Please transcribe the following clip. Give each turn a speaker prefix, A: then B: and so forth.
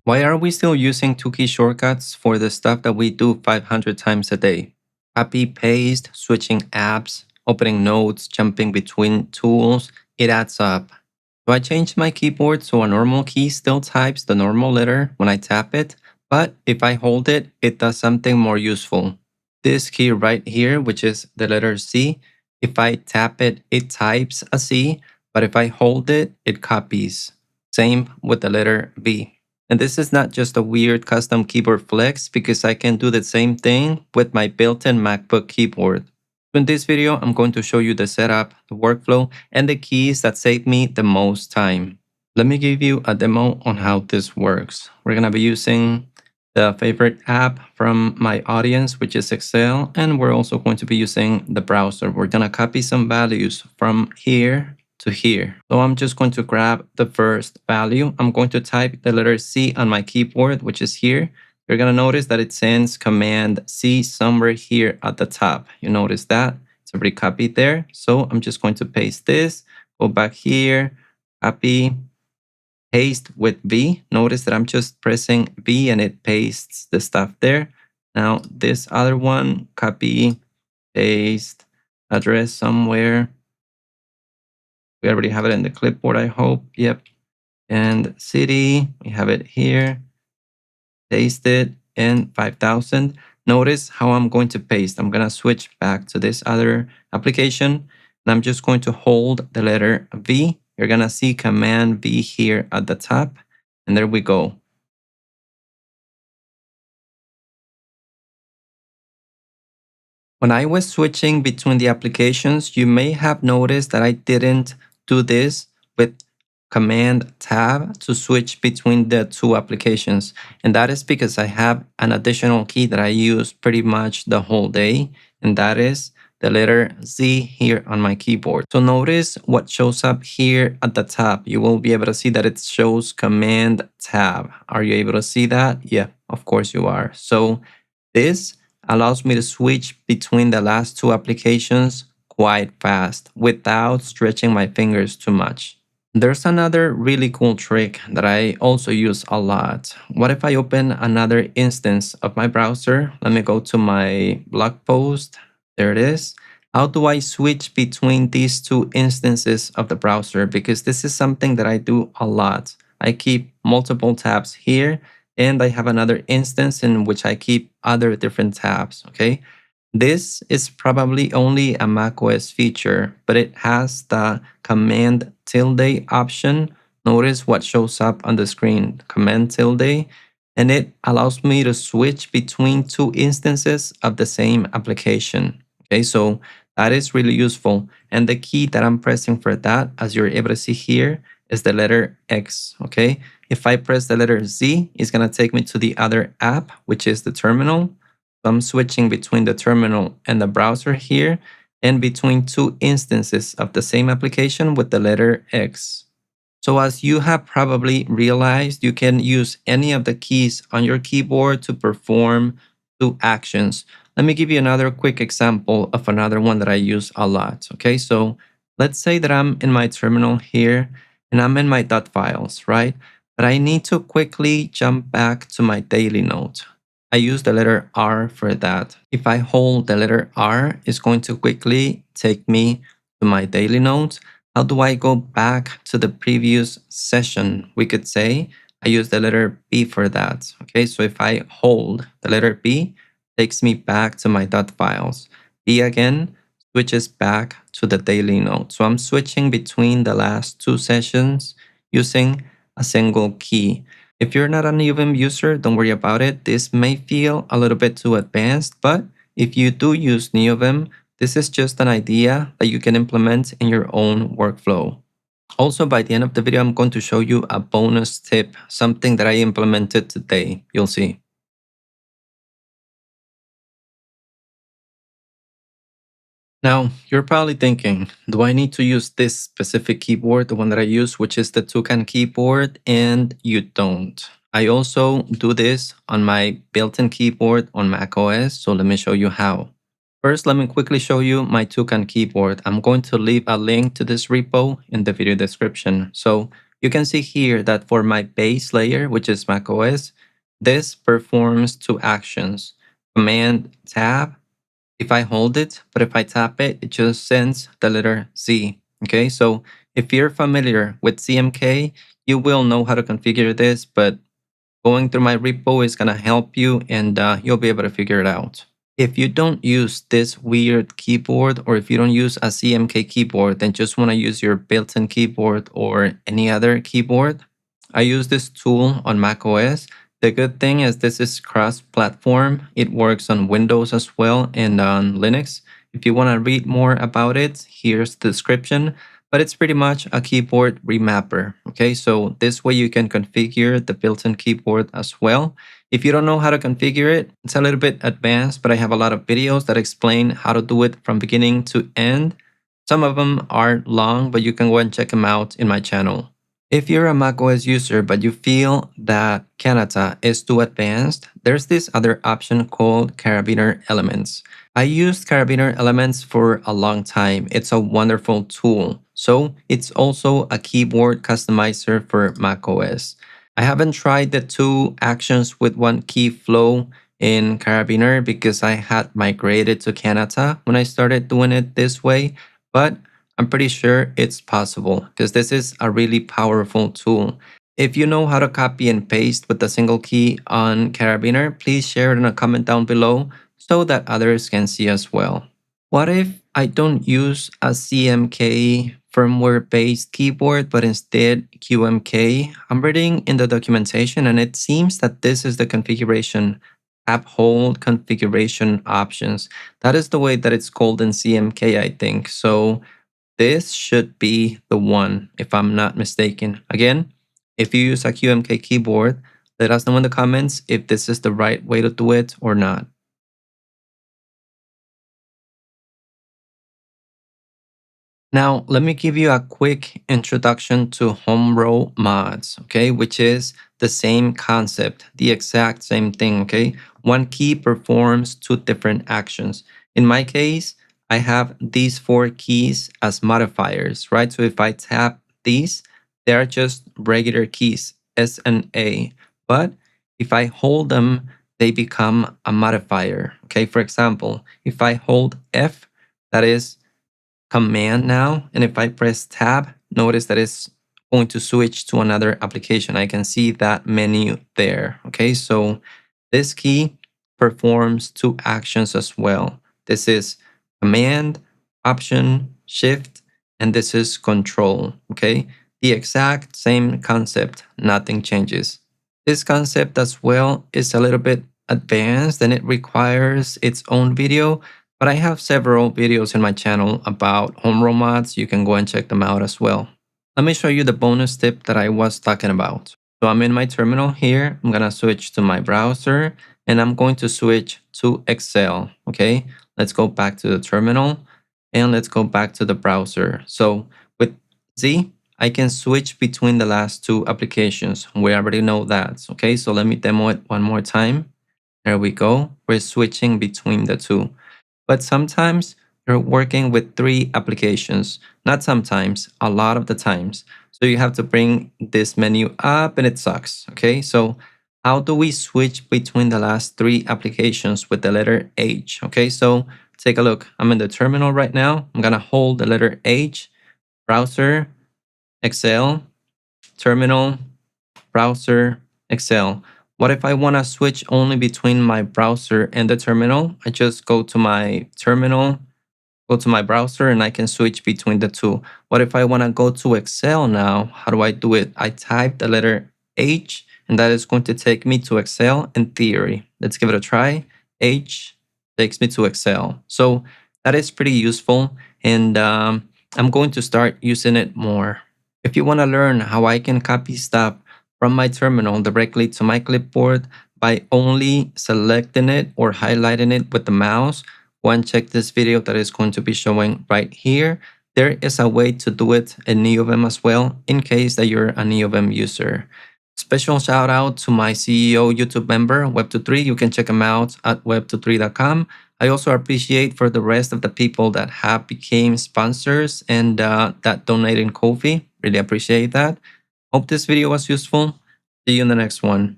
A: Why are we still using two key shortcuts for the stuff that we do 500 times a day? Copy, paste, switching apps, opening notes, jumping between tools, it adds up. So I changed my keyboard so a normal key still types the normal letter when I tap it, but if I hold it, it does something more useful. This key right here, which is the letter C, if I tap it, it types a C, but if I hold it, it copies. Same with the letter V. And this is not just a weird custom keyboard flex because I can do the same thing with my built-in MacBook keyboard. In this video, I'm going to show you the setup, the workflow, and the keys that save me the most time. Let me give you a demo on how this works. We're going to be using the favorite app from my audience, which is Excel, and we're also going to be using the browser. We're going to copy some values from here to here. So I'm just going to grab the first value. I'm going to type the letter C on my keyboard, which is here. You're going to notice that it sends Command C somewhere here at the top. You notice that? It's already copied there. So I'm just going to paste this, go back here, copy, paste with V. Notice that I'm just pressing V and it pastes the stuff there. Now this other one, copy, paste, address somewhere. We already have it in the clipboard, I hope. Yep. And city, we have it here. Paste it in 5000. Notice how I'm going to paste. I'm going to switch back to this other application. And I'm just going to hold the letter V. You're going to see Command V here at the top. And there we go. When I was switching between the applications, you may have noticed that I didn't do this with Command Tab to switch between the two applications. And that is because I have an additional key that I use pretty much the whole day. And that is the letter Z here on my keyboard. So notice what shows up here at the top. You will be able to see that it shows Command Tab. Are you able to see that? Yeah, of course you are. So this allows me to switch between the last two applications quite fast without stretching my fingers too much. There's another really cool trick that I also use a lot. What if I open another instance of my browser? Let me go to my blog post. There it is. How do I switch between these two instances of the browser? Because this is something that I do a lot. I keep multiple tabs here, and I have another instance in which I keep other different tabs, okay? This is probably only a macOS feature, but it has the Command tilde option. Notice what shows up on the screen, Command tilde, and it allows me to switch between two instances of the same application. Okay, so that is really useful. And the key that I'm pressing for that, as you're able to see here, is the letter X, okay? If I press the letter Z, it's gonna take me to the other app, which is the terminal. So I'm switching between the terminal and the browser here and between two instances of the same application with the letter X. So as you have probably realized, you can use any of the keys on your keyboard to perform two actions. Let me give you another quick example of another one that I use a lot. Okay, so let's say that I'm in my terminal here and I'm in my dotfiles, right? But I need to quickly jump back to my daily note. I use the letter R for that. If I hold the letter R, it's going to quickly take me to my daily notes. How do I go back to the previous session? We could say I use the letter B for that. Okay, so if I hold the letter B, it takes me back to my dotfiles. B again switches back to the daily note. So I'm switching between the last two sessions using a single key. If you're not a Neovim user, don't worry about it. This may feel a little bit too advanced, but if you do use Neovim, this is just an idea that you can implement in your own workflow. Also, by the end of the video, I'm going to show you a bonus tip, something that I implemented today. You'll see. Now, you're probably thinking, do I need to use this specific keyboard, the one that I use, which is the Toucan keyboard? And you don't. I also do this on my built-in keyboard on macOS, so let me show you how. First, let me quickly show you my Toucan keyboard. I'm going to leave a link to this repo in the video description. So You can see here that for my base layer, which is macOS, this performs two actions. Command tab, if I hold it, but if I tap it, it just sends the letter Z. Okay, so if you're familiar with CMK, you will know how to configure this, but going through my repo is gonna help you and you'll be able to figure it out. If you don't use this weird keyboard, or if you don't use a CMK keyboard and just want to use your built-in keyboard or any other keyboard, I use this tool on macOS. The good thing is this is cross-platform. It works on Windows as well and on Linux. If you want to read more about it, here's the description. But it's pretty much a keyboard remapper. Okay, so this way you can configure the built-in keyboard as well. If you don't know how to configure it, it's a little bit advanced, but I have a lot of videos that explain how to do it from beginning to end. Some of them are long, but you can go and check them out in my channel. If you're a macOS user, but you feel that Kanata is too advanced, there's this other option called Karabiner Elements. I used Karabiner Elements for a long time. It's a wonderful tool. So it's also a keyboard customizer for macOS. I haven't tried the two actions with one key flow in Karabiner because I had migrated to Kanata when I started doing it this way, but I'm pretty sure it's possible because this is a really powerful tool. If you know how to copy and paste with a single key on Karabiner, please share it in a comment down below so that others can see as well. What if I don't use a CMK firmware-based keyboard, but instead QMK? I'm reading in the documentation and it seems that this is the configuration, uphold configuration options. That is the way that it's called in CMK, I think. So this should be the one, if I'm not mistaken. Again, if you use a QMK keyboard, let us know in the comments if this is the right way to do it or not. Now, let me give you a quick introduction to homerow mods, okay, which is the same concept, the exact same thing, okay? One key performs two different actions. In my case, I have these four keys as modifiers, right? So if I tap these, they are just regular keys, S and A. But if I hold them, they become a modifier, okay? For example, if I hold F, that is command now. And if I press tab, notice that it's going to switch to another application. I can see that menu there. Okay, so this key performs two actions as well. This is command, option, shift, and this is control. Okay, the exact same concept, nothing changes. This concept as well is a little bit advanced and it requires its own video, but I have several videos in my channel about homerow mods. You can go and check them out as well. Let me show you the bonus tip that I was talking about. So I'm in my terminal here. I'm going to switch to my browser and I'm going to switch to Excel. Okay, let's go back to the terminal and let's go back to the browser. So with Z, I can switch between the last two applications. We already know that. Okay, so let me demo it one more time. There we go. We're switching between the two. But sometimes you're working with three applications. Not sometimes, a lot of the times. So you have to bring this menu up and it sucks. Okay, so how do we switch between the last three applications with the letter H? Okay, so take a look. I'm in the terminal right now. I'm gonna hold the letter H, browser, Excel, terminal, browser, Excel. What if I want to switch only between my browser and the terminal? I just go to my terminal, go to my browser, and I can switch between the two. What if I want to go to Excel now? How do I do it? I type the letter H, and that is going to take me to Excel in theory. Let's give it a try. H takes me to Excel. So that is pretty useful, and I'm going to start using it more. If you want to learn how I can copy stuff from my terminal directly to my clipboard by only selecting it or highlighting it with the mouse, go and check this video that is going to be showing right here. There is a way to do it in Neovim as well, in case that you're a Neovim user. Special shout out to my CEO YouTube member, Web23. You can check him out at web23.com. I also appreciate for the rest of the people that have became sponsors and that donate in Ko-fi. Really appreciate that. Hope this video was useful. See you in the next one.